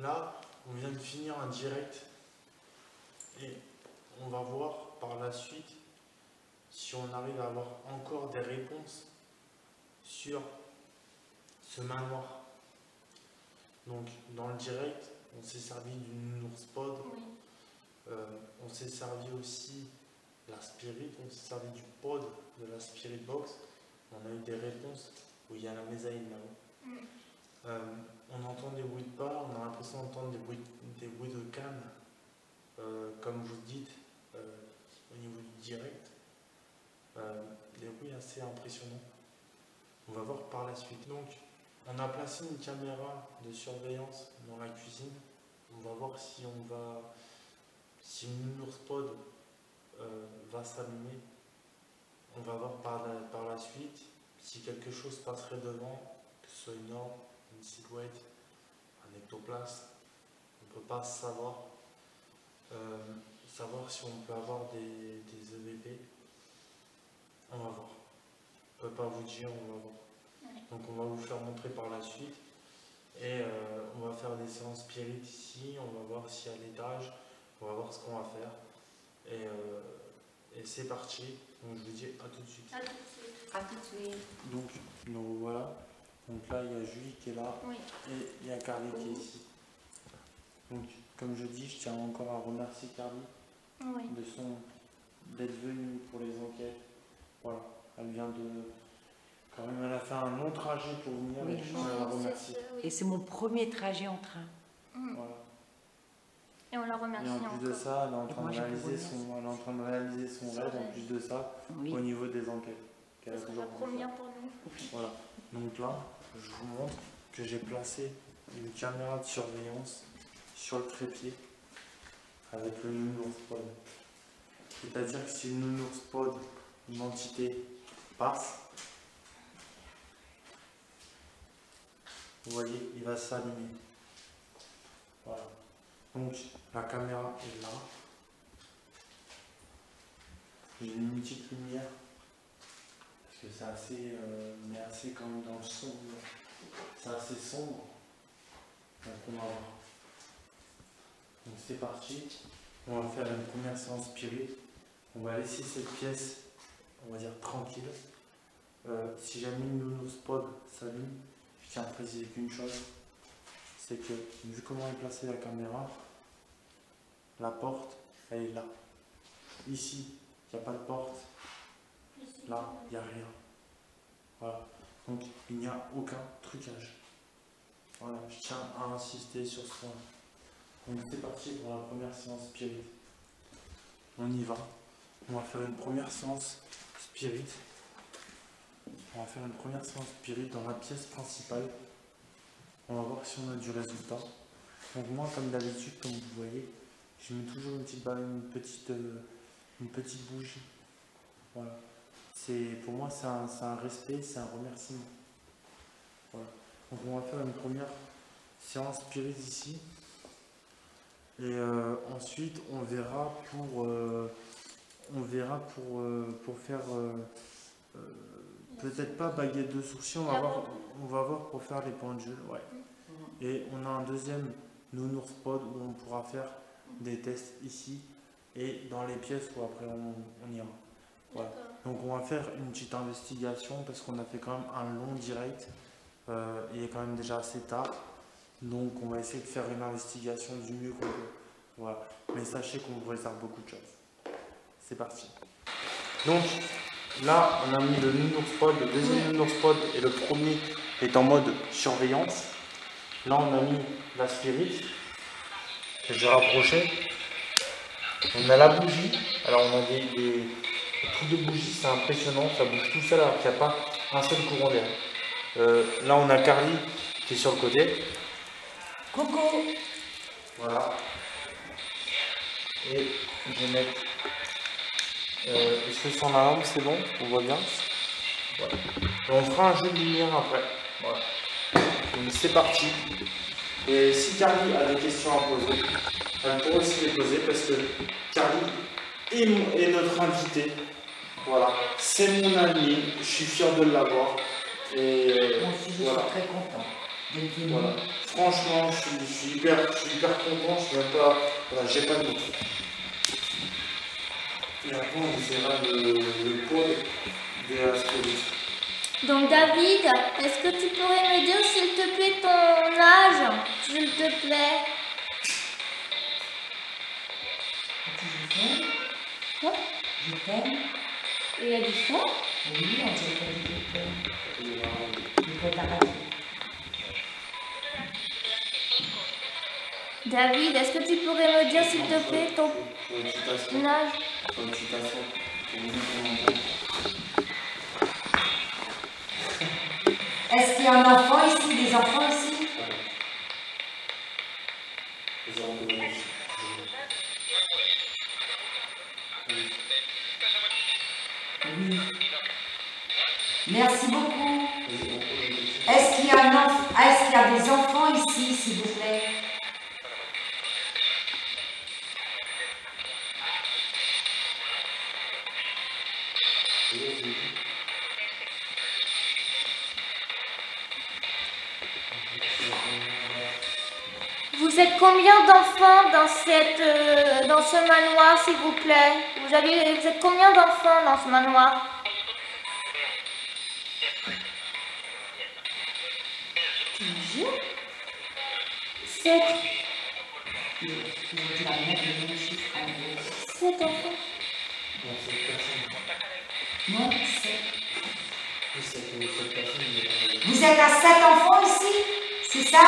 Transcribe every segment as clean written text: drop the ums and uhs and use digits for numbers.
là, on vient de finir un direct et on va voir par la suite si on arrive à avoir encore des réponses sur ce manoir. Donc, dans le direct, on s'est servi du nounours pod, on s'est servi aussi de la spirit, on s'est servi du pod de la spirit box. On a eu des réponses où il y a la mésaïne là-haut. On entend des bruits de pas, on a l'impression d'entendre des bruits de canne, comme vous dites, au niveau du direct. Des bruits assez impressionnants. On va voir par la suite. Donc, on a placé une caméra de surveillance dans la cuisine. On va voir si le nounours pod va s'allumer. On va voir par la suite si quelque chose passerait devant, que ce soit une orbe, une silhouette, un ectoplasme. On ne peut pas savoir si on peut avoir des EVP. On va voir. On ne peut pas vous dire, on va voir. Donc on va vous faire montrer par la suite. Et on va faire des séances spirit ici. On va voir si à l'étage. On va voir ce qu'on va faire. Et c'est parti. Donc je vous dis à tout de suite. À tout de suite. À tout de suite. Donc voilà. Donc là il y a Julie qui est là. Oui. Et il y a Carly qui est ici. Donc comme je dis, je tiens encore à remercier Carly d'être venue pour les enquêtes. Voilà. Elle vient quand même, elle a fait un long trajet pour venir et je tiens à la remercier. Et c'est mon premier trajet en train. Voilà. Et on la remercie et en encore. plus de ça, elle est en train de réaliser son rêve, en plus de ça, au niveau des enquêtes. C'est la première pour nous. Voilà. Donc là, je vous montre que j'ai placé une caméra de surveillance sur le trépied avec le nounours pod. C'est-à-dire que si le nounours pod, une entité, passe, vous voyez, il va s'allumer. Voilà. Donc la caméra est là. J'ai une petite lumière parce que c'est assez, mais assez quand même dans le sombre. C'est assez sombre. Donc on va voir. Donc c'est parti. On va faire une première séance spirit. On va laisser cette pièce, on va dire tranquille. Si jamais le nounours pod s'allume, je tiens à préciser qu'une chose, c'est que vu comment est placée la caméra, la porte, elle est là. Ici, il n'y a pas de porte. Là, il n'y a rien. Voilà. Donc, il n'y a aucun trucage. Voilà, je tiens à insister sur ce point. Donc, c'est parti pour la première séance spirit. On y va. On va faire une première séance spirit. On va faire une première séance spirit dans la pièce principale. On va voir si on a du résultat. Donc moi, comme d'habitude, comme vous voyez, je mets toujours une petite bougie. Voilà. Pour moi, c'est un respect, c'est un remerciement. Voilà. Donc on va faire une première séance spirit ici. Et ensuite, on verra pour faire peut-être pas baguette de sourcil, on va voir pour faire les pendules. Ouais. Et on a un deuxième nounours pod où on pourra faire des tests ici et dans les pièces où après on ira. Voilà. Donc on va faire une petite investigation parce qu'on a fait quand même un long direct. Il est quand même déjà assez tard. Donc on va essayer de faire une investigation du mieux qu'on peut. Voilà. Mais sachez qu'on vous réserve beaucoup de choses. C'est parti. Donc là on a mis le nounours pod, le deuxième nounours pod et le premier est en mode surveillance. Là on a mis la spirit que j'ai rapproché. On a la bougie. Alors on a des trucs de bougie, c'est impressionnant, ça bouge tout seul alors qu'il n'y a pas un seul courant d'air. Là on a Carly qui est sur le côté. Coucou. Voilà. Et je vais mettre. Est-ce que sur la lampe c'est bon? On voit bien. Voilà. Et on fera un jeu de lumière après. Voilà. Donc c'est parti. Et si Carly a des questions à poser, elle pourra aussi les poser parce que Carly est notre invitée. Voilà. C'est mon ami. Je suis fier de l'avoir. Et Moi aussi, je suis très content. d'être venu. Voilà. Franchement, je suis hyper content, je suis même pas. Voilà, j'ai pas de mots. Et après, on essaiera le code des astronautes. Donc David, est-ce que tu pourrais me dire s'il te plaît ton âge, s'il te plaît? Je t'aime. Quoi? Je t'aime. Et il a dit ça? Oui, on dirait qu'elle dit je t'aime. Il faut t'arrêter. David, est-ce que tu pourrais me dire s'il te plaît ton âge? Est-ce qu'il y a un enfant ici, des enfants ici? Oui. Merci beaucoup. Est-ce qu'il y a des enfants ici, s'il vous plaît? Vous êtes combien d'enfants dans ce manoir, s'il vous plaît? Vous êtes combien d'enfants dans ce manoir? Tu me jures? 7. Je vais dire la mettre le même chiffre en gros. 7 enfants. Non, 7. Vous êtes à 7 enfants ici? C'est ça?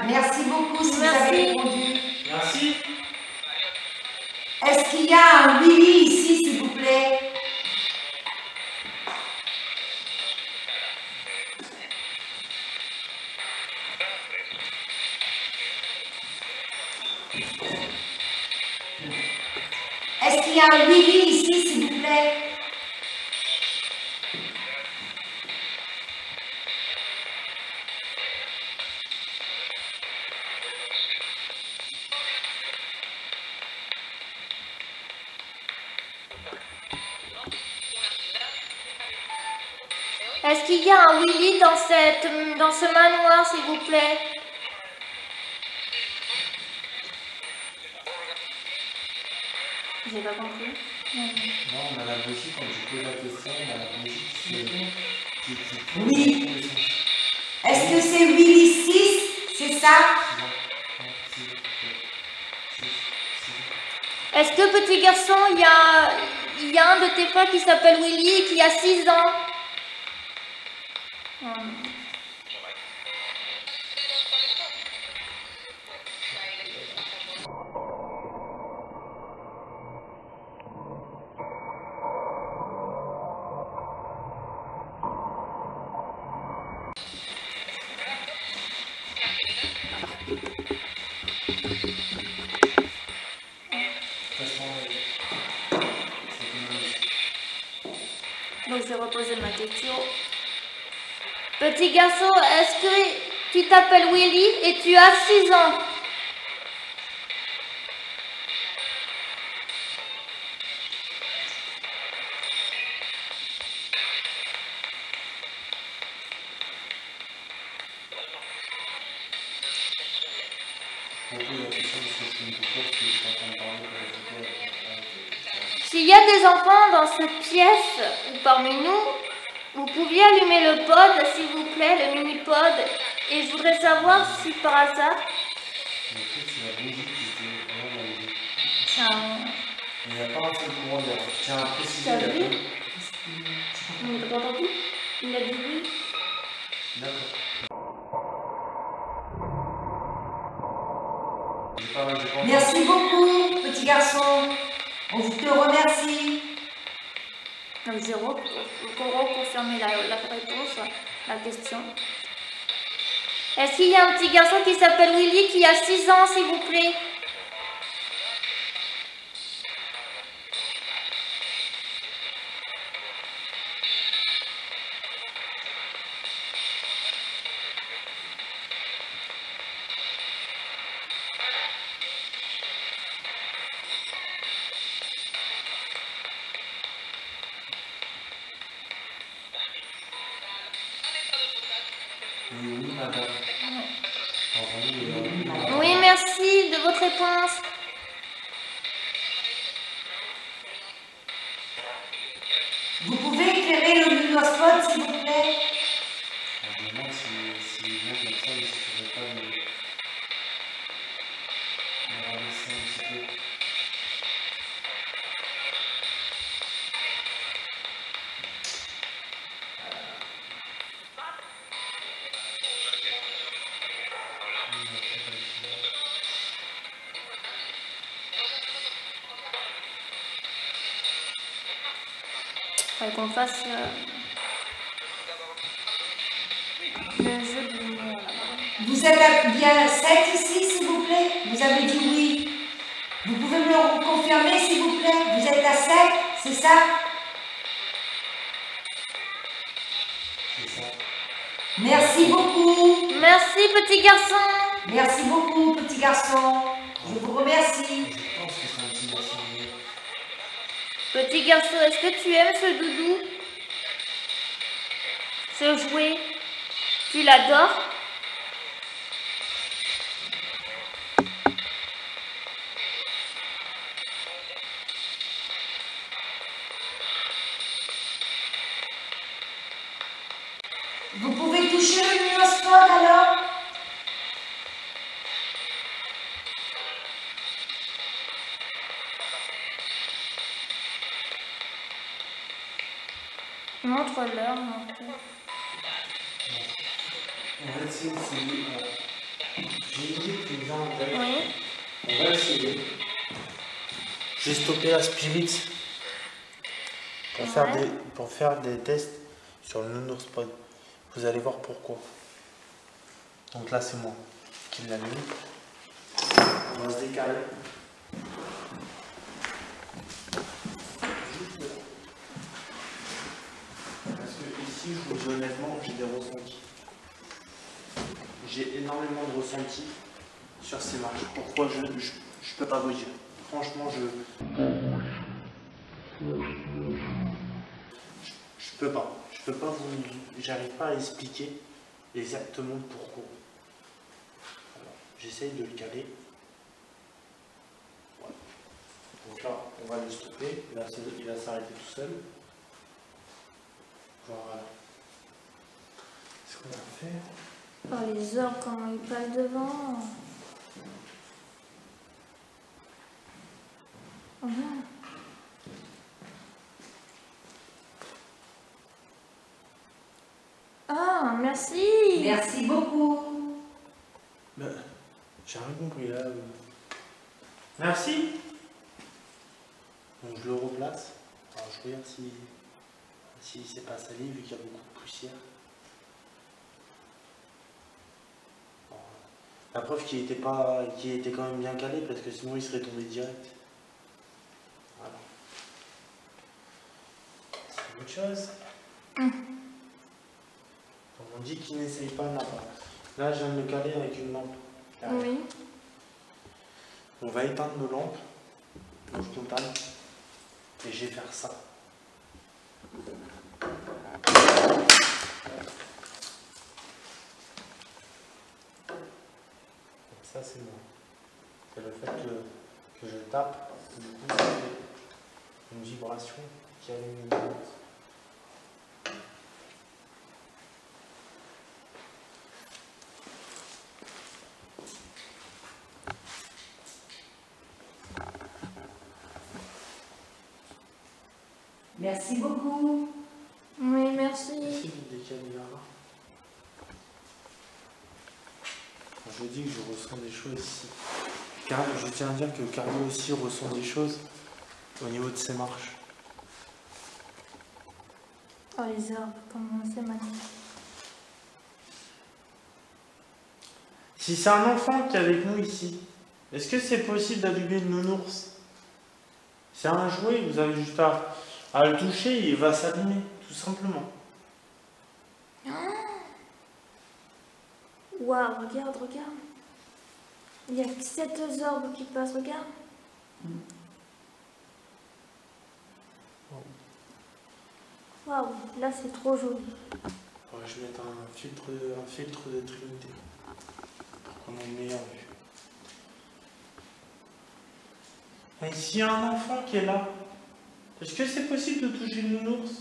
Merci beaucoup si vous avez répondu. Merci. Est-ce qu'il y a un Willy ici, s'il vous plaît? Est-ce qu'il y a un Willy ici, s'il vous plaît? Est-ce qu'il y a un Willy dans ce manoir, s'il vous plaît? J'ai pas compris. Non, on a la logique, quand je pose la question, on a la logique qui Oui. Est-ce que c'est Willy 6? C'est ça? Est-ce que, petit garçon, il y a un de tes frères qui s'appelle Willy et qui a 6 ans? Donc je vais reposer ma question. Petit garçon, est-ce que tu t'appelles Willy et tu as 6 ans? S'il y a des enfants dans cette pièce ou parmi nous, vous pouviez allumer le pod, s'il vous plaît, le mini-pod. Et je voudrais savoir si par hasard... Il n'y a pas un seul courant d'air. Je tiens à préciser. T'as vu? On n'a pas entendu? Il a dit oui. D'accord. Merci beaucoup, petit garçon. On te remercie. Donc j'ai reconfirmé la réponse, la question. Est-ce qu'il y a un petit garçon qui s'appelle Willy qui a 6 ans, s'il vous plaît? Oui, madame. Oui, merci de votre réponse. Vous pouvez éclairer le lunospot, s'il vous plaît? Je me demande si les gens comme ça, ils ne pourraient pas me rabaisser un petit peu. Faudrait qu'on fasse le jeu de l'humour là-bas. Vous êtes bien 7 ici, s'il vous plaît? Vous avez dit oui. Vous pouvez me le confirmer, s'il vous plaît? Vous êtes à 7, c'est ça? C'est ça. Merci beaucoup. Merci, petit garçon. Merci beaucoup, petit garçon. Je vous remercie. Je pense que c'est un petit garçon. Petit garçon, est-ce que tu aimes ce doudou? Ce jouet? Tu l'adores? Vous pouvez toucher le lunospot alors? Montre-leur. Montre. On va essayer d'essayer. J'ai une idée qui me vient en tête. Oui. On va essayer. J'ai stoppé la Spirit pour faire des tests sur le Nounours-Pod. Vous allez voir pourquoi. Donc là, c'est moi qui l'ai mis. On va se décaler. Parce que ici, je vous dis honnêtement, j'ai des ressentis. J'ai énormément de ressentis sur ces marches. Pourquoi je peux pas vous dire. Franchement, je peux pas. Je peux pas vous. J'arrive pas à expliquer exactement pourquoi. Alors, j'essaye de le caler. Voilà. Donc là, on va le stopper. Il va s'arrêter tout seul. Voilà. Ce qu'on va faire. Oh, les orbes, comment ils passent devant. Oh, non. Ah, merci. Merci beaucoup. Ben, j'ai rien compris là. Merci. Donc je le replace. Alors je regarde si c'est pas salé vu qu'il y a beaucoup de poussière. Bon, la preuve qu'il était quand même bien calé parce que sinon il serait tombé direct. Voilà. C'est autre chose. On dit qu'il n'essaye pas n'a pas. Là je viens de le caler avec une lampe. Oui. On va éteindre nos lampes. Donc je total. Et je vais faire ça. Donc ça c'est moi. C'est le fait que je tape, du coup ça fait une vibration qui allume une lumière. Merci beaucoup. Oui, merci. Ici, des canulars. Je dis que je ressens des choses ici. Car je tiens à dire que Carlo aussi ressent des choses au niveau de ses marches. Oh, les orbes, comment c'est magnifique. Si c'est un enfant qui est avec nous ici, est-ce que c'est possible d'allumer le nounours? C'est un jouet, vous avez juste à le toucher et il va s'allumer, tout simplement. Waouh, regarde, regarde. Il y a 7 orbes qui passent, regarde. Waouh, là c'est trop joli. Ouais. que je mette un filtre de Trinité pour qu'on ait une meilleure vue. Et s'il y a un enfant qui est là, est-ce que c'est possible de toucher le nounours?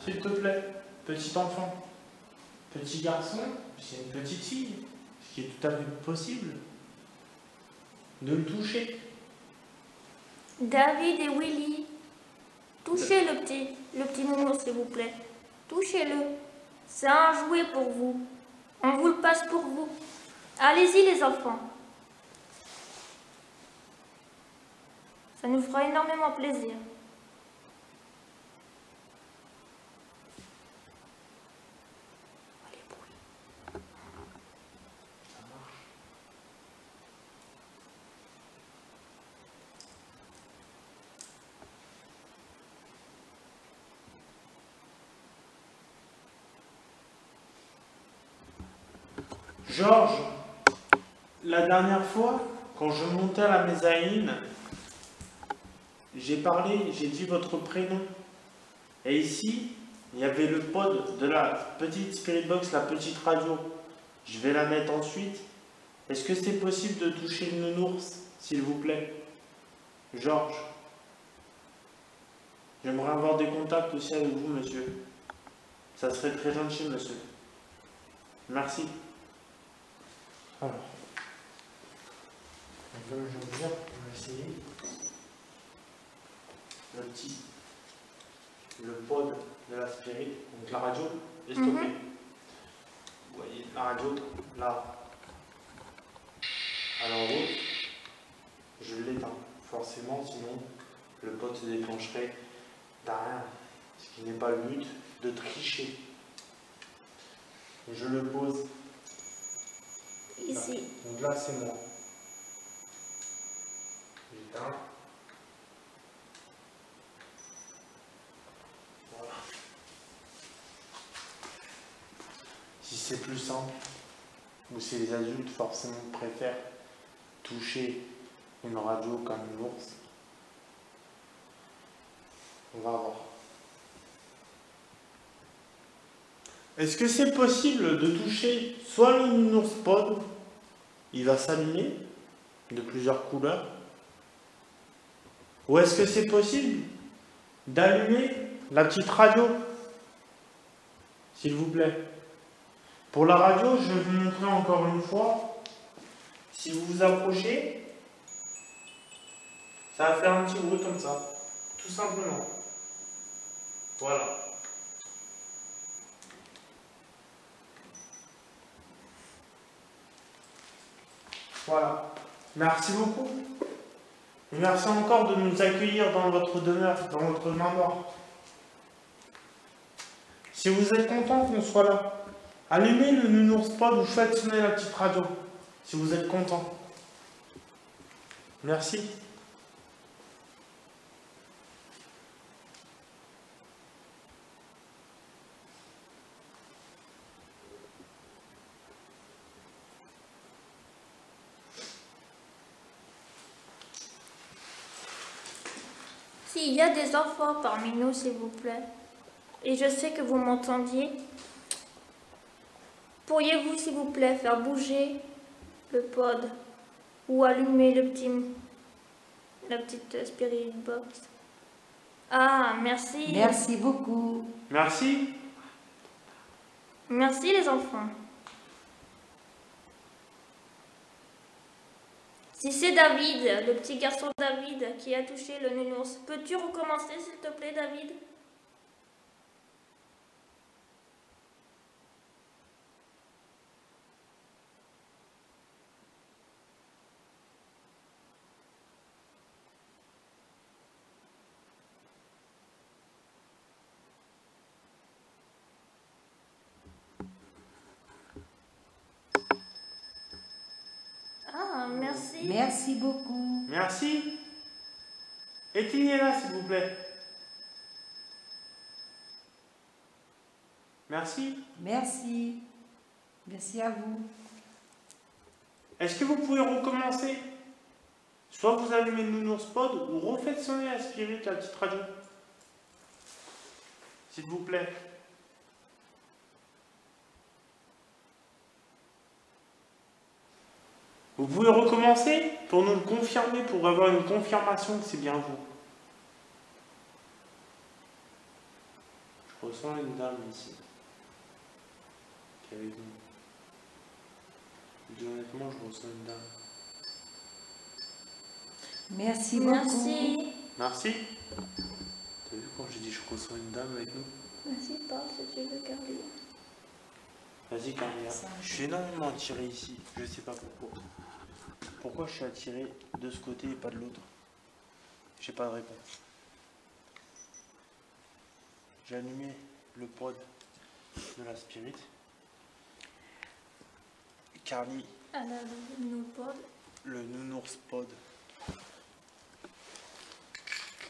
S'il te plaît, petit enfant, petit garçon, c'est une petite fille, ce qui est tout à fait possible de le toucher. David et Willy, touchez le petit nounours, s'il vous plaît. Touchez-le. C'est un jouet pour vous. On vous le passe pour vous. Allez-y, les enfants. Ça nous fera énormément plaisir. Georges, la dernière fois, quand je montais à la mezzanine, j'ai dit votre prénom. Et ici, il y avait le pod de la petite Spirit Box, la petite radio. Je vais la mettre ensuite. Est-ce que c'est possible de toucher le nounours, s'il vous plaît? Georges, j'aimerais avoir des contacts aussi avec vous, monsieur. Ça serait très gentil, monsieur. Merci. Alors, comme je viens de dire, on va essayer le pod de la Spirit, donc la radio est stoppée. Vous voyez la radio là, alors haut, je l'éteins forcément, sinon le pod se déclencherait derrière, ce qui n'est pas le but de tricher. Je le pose Ici. donc là, c'est moi. J'éteins. Voilà. Si c'est plus simple, ou si les adultes forcément préfèrent toucher une radio comme une ours, on va voir. Est-ce que c'est possible de toucher soit le nounours pod, il va s'allumer de plusieurs couleurs, ou est-ce que c'est possible d'allumer la petite radio, s'il vous plaît? Pour la radio, je vais vous montrer encore une fois. Si vous vous approchez, ça va faire un petit bruit comme ça, tout simplement. Voilà. Voilà. Merci beaucoup. Et merci encore de nous accueillir dans votre demeure, dans votre manoir. Si vous êtes content qu'on soit là, allumez le nounours pod ou faites sonner la petite radio. Si vous êtes content. Merci. S'il y a des enfants parmi nous, s'il vous plaît, et je sais que vous m'entendiez, pourriez-vous, s'il vous plaît, faire bouger le pod ou allumer la petite Spirit Box? Ah, merci. Merci beaucoup. Merci. Merci les enfants. Si c'est David, le petit garçon David, qui a touché le nounours, peux-tu recommencer, s'il te plaît, David? Ah, merci. Merci beaucoup. Merci. Éteignez-la, s'il vous plaît. Merci. Merci. Merci à vous. Est-ce que vous pouvez recommencer? Soit vous allumez le nounours pod ou refaites sonner la Spirit, la petite radio. S'il vous plaît. Vous pouvez recommencer pour nous le confirmer, pour avoir une confirmation que c'est bien vous. Je ressens une dame ici, qui est avec nous. Je dis honnêtement, je ressens une dame. Merci beaucoup. Merci. Merci. T'as vu quand j'ai dit je ressens une dame avec nous? Merci, parle si tu veux, Carly. Vas-y, Carlia. Je suis énormément attiré ici. Je sais pas pourquoi. Pourquoi je suis attiré de ce côté et pas de l'autre? J'ai pas de réponse. J'ai allumé le pod de la spirit. Carly, Elle a le pod. le nounours pod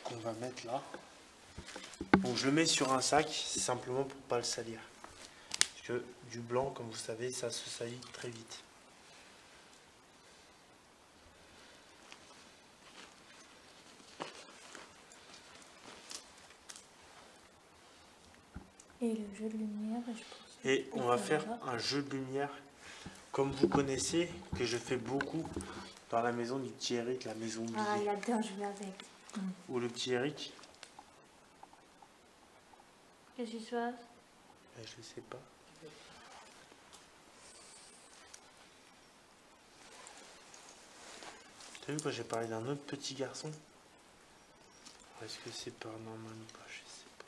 qu'on va mettre là. Donc je le mets sur un sac, c'est simplement pour pas le salir. Parce que du blanc, comme vous savez, ça se salit très vite. Et le jeu de lumière, je pense. Et on va faire un jeu de lumière, comme vous connaissez, que je fais beaucoup dans la maison du petit Eric, la maison oubliée. Ah, il adore jouer avec. Où le petit Eric, Qu'est-ce qui se passe? je sais pas. T'as vu quand j'ai parlé d'un autre petit garçon? Est-ce que c'est paranormal ou pas? Je sais pas.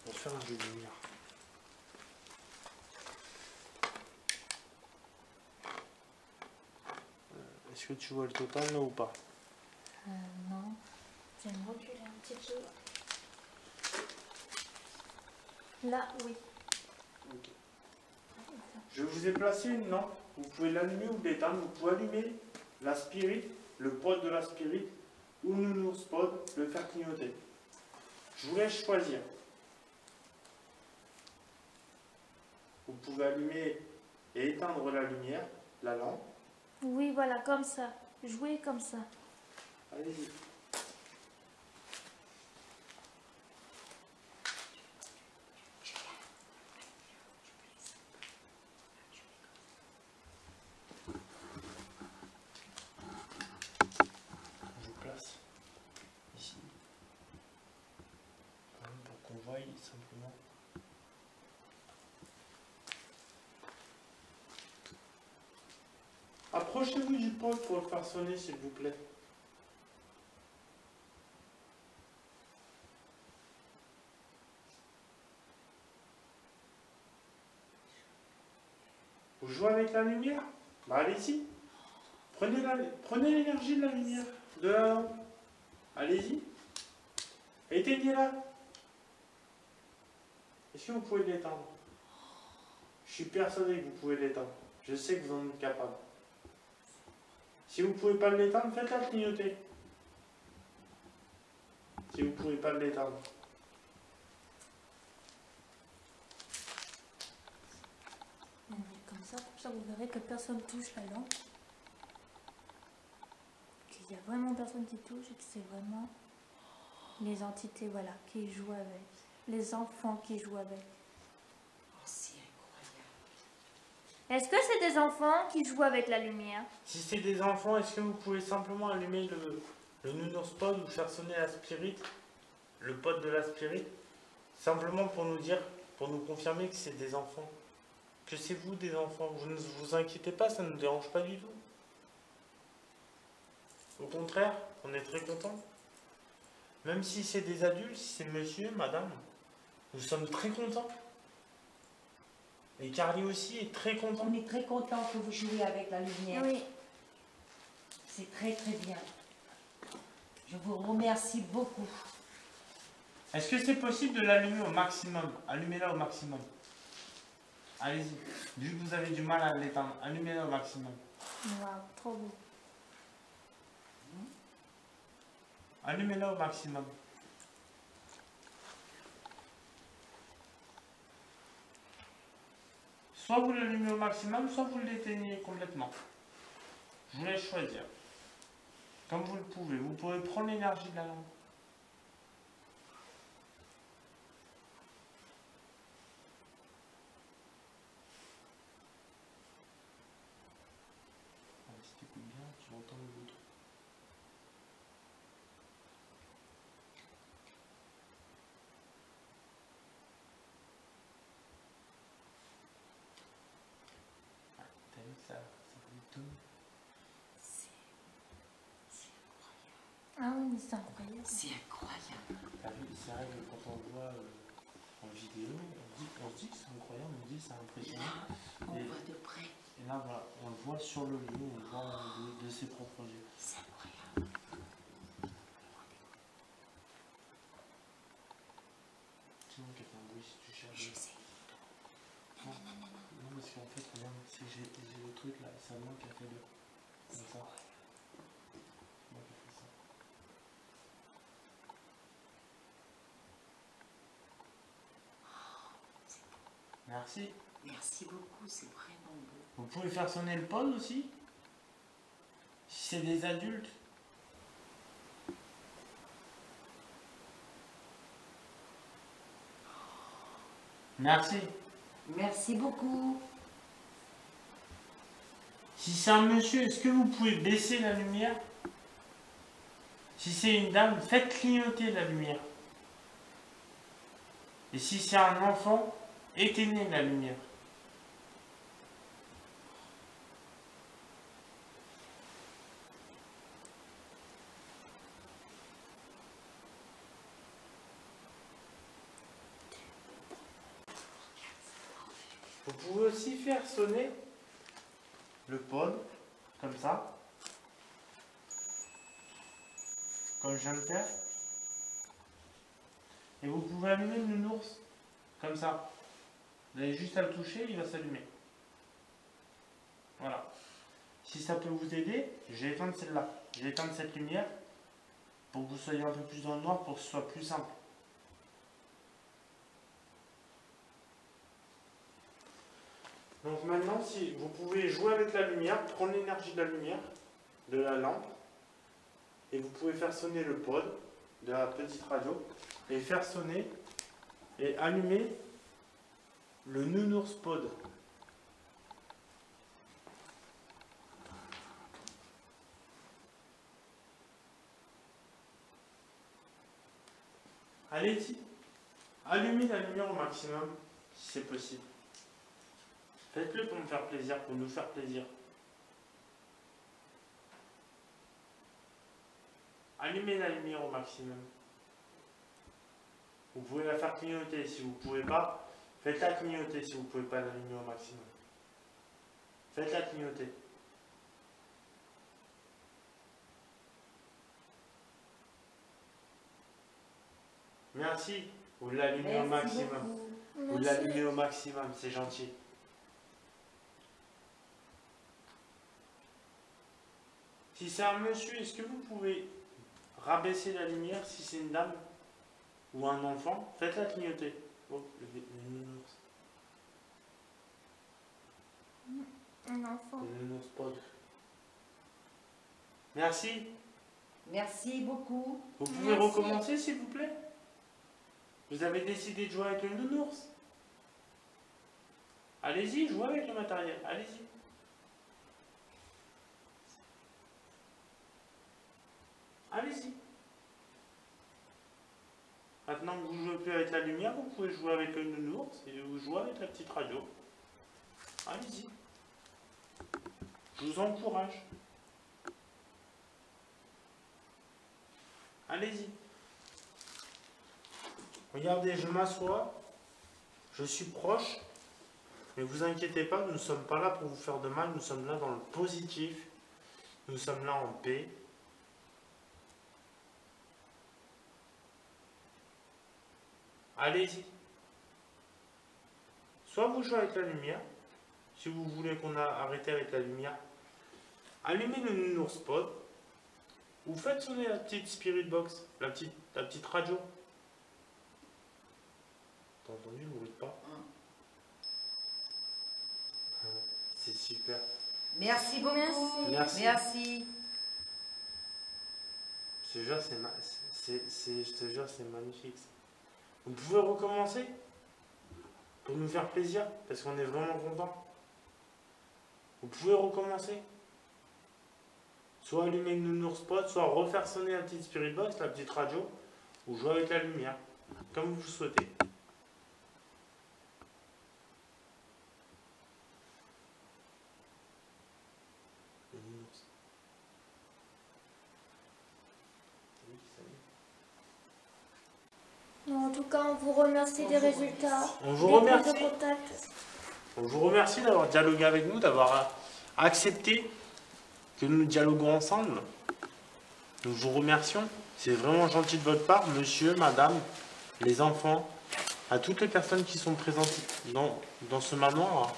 On va faire un jeu de lumière. Est-ce que tu vois le total là ou pas? Non. Je vais me reculer un petit peu. Là, oui. Ok. Je vous ai placé une lampe. Vous pouvez l'allumer ou l'éteindre. Vous pouvez allumer la spirit, le pod de la spirit, ou le nounours pod, le faire clignoter. Je vous laisse choisir. Vous pouvez allumer et éteindre la lumière, la lampe. Oui, voilà, comme ça. Jouer comme ça. Allez-y. Je place ici. Pour qu'on voie simplement. Approchez-vous du pod pour le faire sonner, s'il vous plaît. Vous jouez avec la lumière? Bah allez-y. Prenez l'énergie de la lumière, de la lampe. Allez-y. Éteignez-la. Est-ce que vous pouvez l'éteindre? Je suis persuadé que vous pouvez l'éteindre. Je sais que vous en êtes capable. Si vous ne pouvez pas l'éteindre, faites-la clignoter. Si vous ne pouvez pas l'éteindre. Comme ça, vous verrez que personne touche la lampe. Qu'il y a vraiment personne qui touche et que c'est vraiment les entités, voilà, qui jouent avec. Les enfants qui jouent avec. Oh, c'est incroyable. Est-ce que c'est des enfants qui jouent avec la lumière? Si c'est des enfants, est-ce que vous pouvez simplement allumer le nounours pod ou faire sonner la spirit, le pod de la spirit, simplement pour nous dire, pour nous confirmer que c'est des enfants? Que c'est vous des enfants? Vous ne vous inquiétez pas, ça ne nous dérange pas du tout. Au contraire, on est très contents. Même si c'est des adultes, si c'est monsieur, madame, nous sommes très contents. Et Carly aussi est très content. On est très content que vous jouiez avec la lumière. Oui. C'est très très bien. Je vous remercie beaucoup. Est-ce que c'est possible de l'allumer au maximum? Allumez-la au maximum. Allez-y. Vu que vous avez du mal à l'éteindre, allumez-la au maximum. Waouh, trop beau. Allumez-la au maximum. Soit vous l'allumez au maximum, soit vous l'éteignez complètement. Je vous laisse choisir. Comme vous le pouvez. Vous pouvez prendre l'énergie de la lampe. J'entends le bouton. Ah, t'as vu ça bouton. Ah oui, mais c'est incroyable. C'est incroyable. T'as vu, c'est vrai que quand on le voit en vidéo, on se dit que c'est incroyable, on se dit que c'est impressionnant. On Et- voit de près. Et là, voilà, on le voit sur le lieu, on le voit de ses propres yeux. C'est incroyable. Sinon, qu'il y a un bruit si tu cherches. Je sais. Non, non, parce qu'en fait, regarde, c'est que j'ai le truc là, c'est moi qui a fait le. Comme ça. C'est moi qui a fait ça. Merci. Merci beaucoup, c'est vraiment beau. Vous pouvez faire sonner le pod aussi? Si c'est des adultes. Merci. Merci beaucoup. Si c'est un monsieur, est-ce que vous pouvez baisser la lumière? Si c'est une dame, faites clignoter la lumière. Et si c'est un enfant, éteignez la lumière. Vous pouvez aussi faire sonner le pod, comme ça, comme je viens de faire. Et vous pouvez allumer le nounours, comme ça. Vous avez juste à le toucher, il va s'allumer. Voilà. Si ça peut vous aider, j'ai éteint celle-là. J'ai éteint cette lumière pour que vous soyez un peu plus dans le noir, pour que ce soit plus simple. Donc maintenant, si vous pouvez jouer avec la lumière, prendre l'énergie de la lumière, de la lampe, et vous pouvez faire sonner le pod de la petite radio, et faire sonner et allumer le nounours pod. Allez-y, allumez la lumière au maximum, si c'est possible. Faites-le pour me faire plaisir, pour nous faire plaisir. Allumez la lumière au maximum. Vous pouvez la faire clignoter si vous ne pouvez pas. Faites-la clignoter si vous ne pouvez pas l'allumer au maximum. Faites-la clignoter. Merci. Vous l'allumez au maximum. Vous l'allumez au maximum, c'est gentil. Si c'est un monsieur, est-ce que vous pouvez rabaisser la lumière si c'est une dame ou un enfant? Faites-la clignoter. Oh, le nounours. Un enfant. Le nounours pod. Merci. Merci beaucoup. Vous pouvez Merci. recommencer, s'il vous plaît? Vous avez décidé de jouer avec le nounours? Allez-y, jouez avec le matériel. Allez-y. Allez-y. Maintenant que vous ne jouez plus avec la lumière, vous pouvez jouer avec le nounours et vous jouez avec la petite radio. Allez-y. Je vous encourage. Allez-y. Regardez, je m'assois. Je suis proche. Mais vous inquiétez pas, nous ne sommes pas là pour vous faire de mal. Nous sommes là dans le positif. Nous sommes là en paix. Allez-y. Soit vous jouez avec la lumière, si vous voulez qu'on a arrêté avec la lumière, allumez le nounours pod, ou faites sonner la petite spirit box, la petite radio. T'as entendu le bruit de pas? C'est super. Merci beaucoup. Merci. Merci. Je te jure, c'est magnifique. Ça. Vous pouvez recommencer pour nous faire plaisir, parce qu'on est vraiment content. Vous pouvez recommencer. soit allumer le nounours spot, soit refaire sonner la petite spirit box, la petite radio, ou jouer avec la lumière, comme vous souhaitez. Non, en tout cas, on vous remercie des résultats. On vous des remercie. prises de contact. On vous remercie d'avoir dialogué avec nous, d'avoir accepté que nous dialoguons ensemble. Nous vous remercions. C'est vraiment gentil de votre part, monsieur, madame, les enfants, à toutes les personnes qui sont présentes dans ce manoir.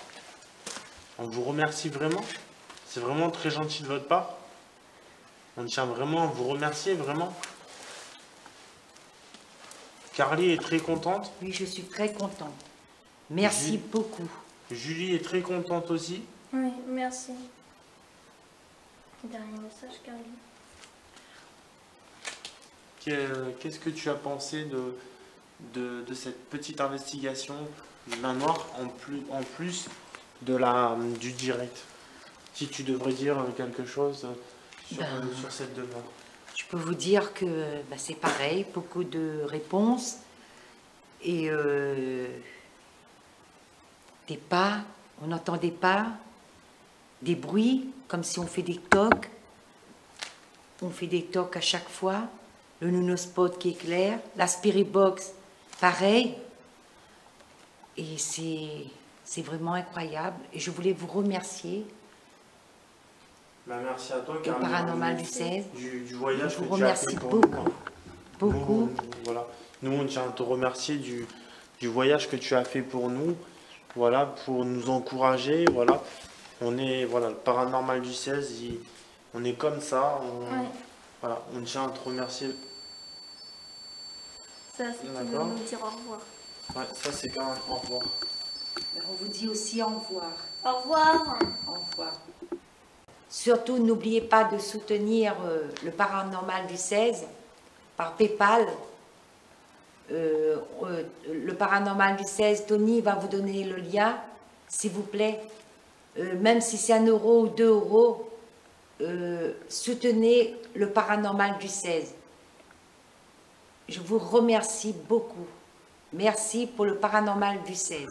On vous remercie vraiment. C'est vraiment très gentil de votre part. On tient vraiment à vous remercier, vraiment. Carly est très contente. Oui, je suis très contente. Merci beaucoup. Julie est très contente aussi. Oui, merci. Dernier message, Carly. Qu'est-ce que tu as pensé de cette petite investigation du manoir en plus du direct? Si tu devrais dire quelque chose sur cette demeure. Je peux vous dire que c'est pareil, beaucoup de réponses et des pas, on n'entend des pas, des bruits, comme si on fait des tocs. On fait des tocs à chaque fois. Le nounospot qui éclaire, la spirit box, pareil. Et c'est vraiment incroyable. Et je voulais vous remercier. Merci à toi, Le paranormal du 16. Du voyage Je vous que tu as fait remercie pour beaucoup. nous. Beaucoup. Voilà. Nous, on tient à te remercier du voyage que tu as fait pour nous. Voilà, pour nous encourager. Voilà. On est, voilà, le paranormal du 16, on est comme ça. Ouais. Voilà, on tient à te remercier. Ça, c'est de D'accord. nous dire au revoir. Ouais, ça, c'est quand même au revoir. On vous dit aussi au revoir. Au revoir. Au revoir. Surtout, n'oubliez pas de soutenir le paranormal du 16 par PayPal. Le paranormal du 16, Tony va vous donner le lien, s'il vous plaît. Même si c'est 1 euro ou 2 euros, soutenez le paranormal du 16. Je vous remercie beaucoup. Merci pour le paranormal du 16.